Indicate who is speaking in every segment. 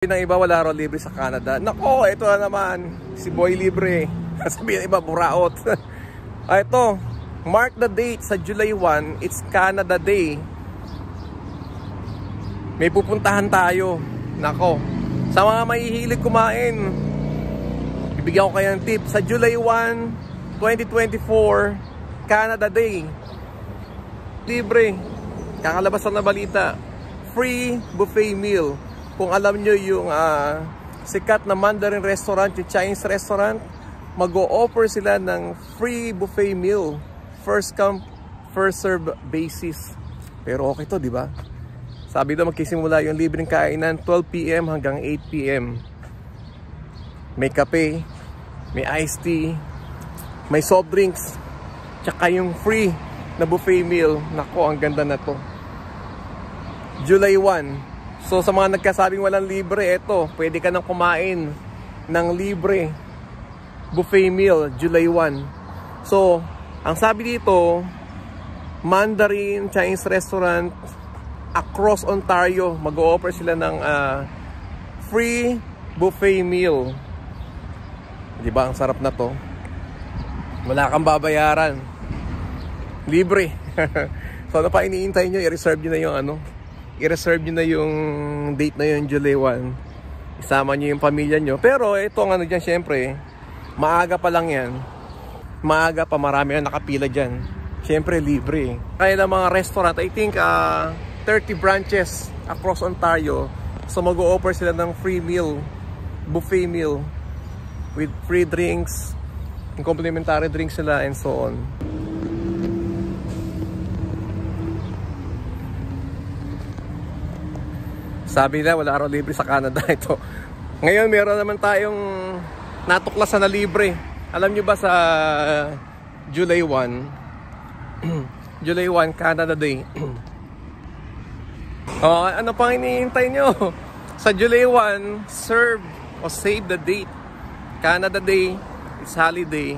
Speaker 1: Ng iba wala raw libre sa Canada. Nako, ito na naman. Si Boy libre. Sabihin ng iba, buraot. Ito, mark the date sa July 1. It's Canada Day. May pupuntahan tayo. Nako, sa mga mahihilig kumain, bibigyan ko kayo ng tip. Sa July 1, 2024, Canada Day. Libre. Kakalabas na balita. Free buffet meal. Kung alam nyo yung sikat na Mandarin restaurant, yung Chinese restaurant, mag-o-offer sila ng free buffet meal. First come, first serve basis. Pero okay to, di ba? Sabi daw magkisimula yung libreng kainan 12 PM hanggang 8 PM. May kape, may iced tea, may soft drinks, tsaka yung free na buffet meal. Nako, ang ganda na to. July 1. So sa mga nagkasabing walang libre, eto, pwede ka nang kumain ng libre buffet meal July 1. So, ang sabi dito, Mandarin Chinese restaurant across Ontario, mag-o-offer sila ng free buffet meal. Di ba ang sarap na to? Wala kang babayaran. Libre. So ano pa iniintay nyo? I-reserve nyo na yung i-reserve nyo na yung date na yun, July 1. Isama nyo yung pamilya nyo. Pero ito ang dyan, syempre, maaga pa lang yan. Maaga pa, marami ang nakapila dyan. Syempre, libre. Kaya ng mga restaurant, I think 30 branches across Ontario. So mag-o-offer sila ng free meal, buffet meal, with free drinks, complimentary drinks sila, and so on. Sabi na wala raw libre sa Canada ito. Ngayon meron naman tayong natuklasan na libre. Alam nyo ba sa July 1 July 1 Canada Day. Ano pang iniintay nyo? Sa July 1, serve o save the date. Canada Day, it's holiday.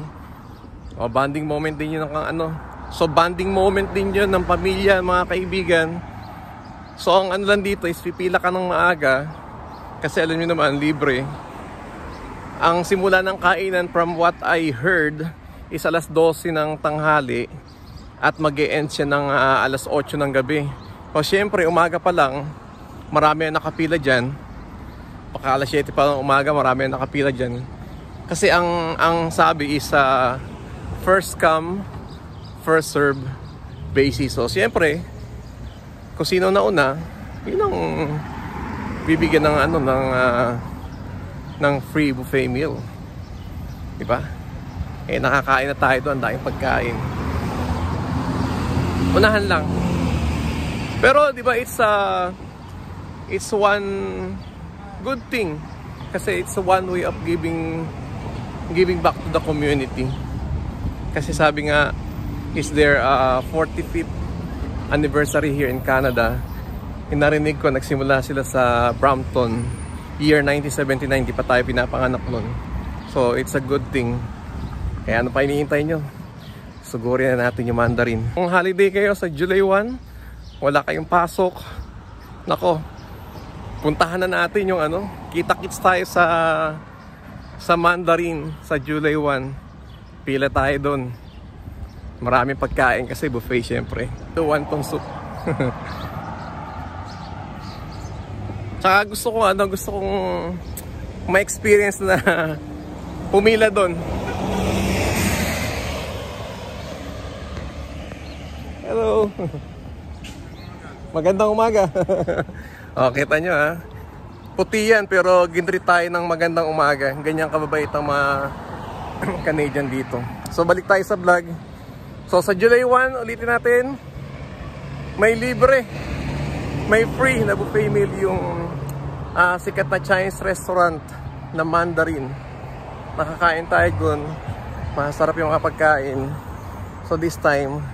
Speaker 1: Bonding moment din yun ng So bonding moment din yun ng pamilya, mga kaibigan. So ang lang dito is pipila ka ng maaga kasi alam niyo naman libre. Ang simula ng kainan from what I heard is alas 12 ng tanghali at mag-e-end siya ng alas 8 ng gabi. O syempre umaga pa lang marami ang nakapila dyan. Pagka alas 7 pa lang umaga marami ang nakapila dyan. Kasi ang sabi is first come, first serve basis. So syempre kung sino nauna, yun ang bibigyan ng ng free buffet meal. Di ba? Nakakain na tayo doon, daming pagkain. Unahan lang. Pero di ba it's one good thing kasi it's one way of giving back to the community. Kasi sabi nga is there 45th anniversary here in Canada. Narinig ko nagsimula sila sa Brampton year 1979, di pa tayo pinapanganak nun. So it's a good thing. Kaya ano pa iniintay nyo? Sugurin na natin yung Mandarin. Kung holiday kayo sa July 1, wala kayong pasok, nako, puntahan na natin yung kita-kits tayo sa Mandarin sa July 1. Pila tayo doon. Maraming pagkain kasi buffet syempre. Ito, wonton soup. Tsaka gusto kong ma-experience na pumila doon. Hello. Magandang umaga. Kita nyo puti yan pero gintreat tayo ng magandang umaga. Ganyan kababait ang mga Canadian dito. So balik tayo sa vlog. So sa July 1, ulitin natin, may libre, may free na buffet meal yung sikat na Chinese restaurant na Mandarin. Nakakain tayo dun, masarap yung pagkain. So this time,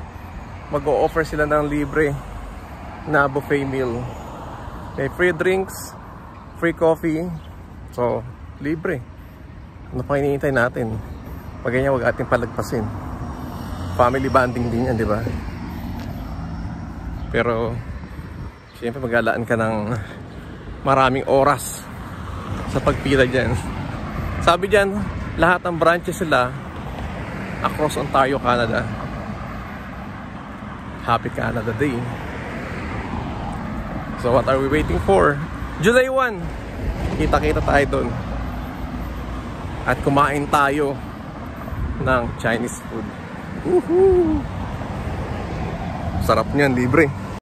Speaker 1: mag-o-offer sila ng libre na buffet meal. May free drinks, free coffee, so libre. Ano pa hinihintay natin? Pag ganyan, huwag ating palagpasin. Family bonding din yan, di ba? Pero siyempre magalaan ka ng maraming oras sa pagpila dyan. Sabi dyan, lahat ng branches sila across Ontario, Canada. Happy Canada Day. So what are we waiting for? July 1, kita-kita tayo dun. At kumain tayo ng Chinese food. Woohoo! Sarap niyan, libre.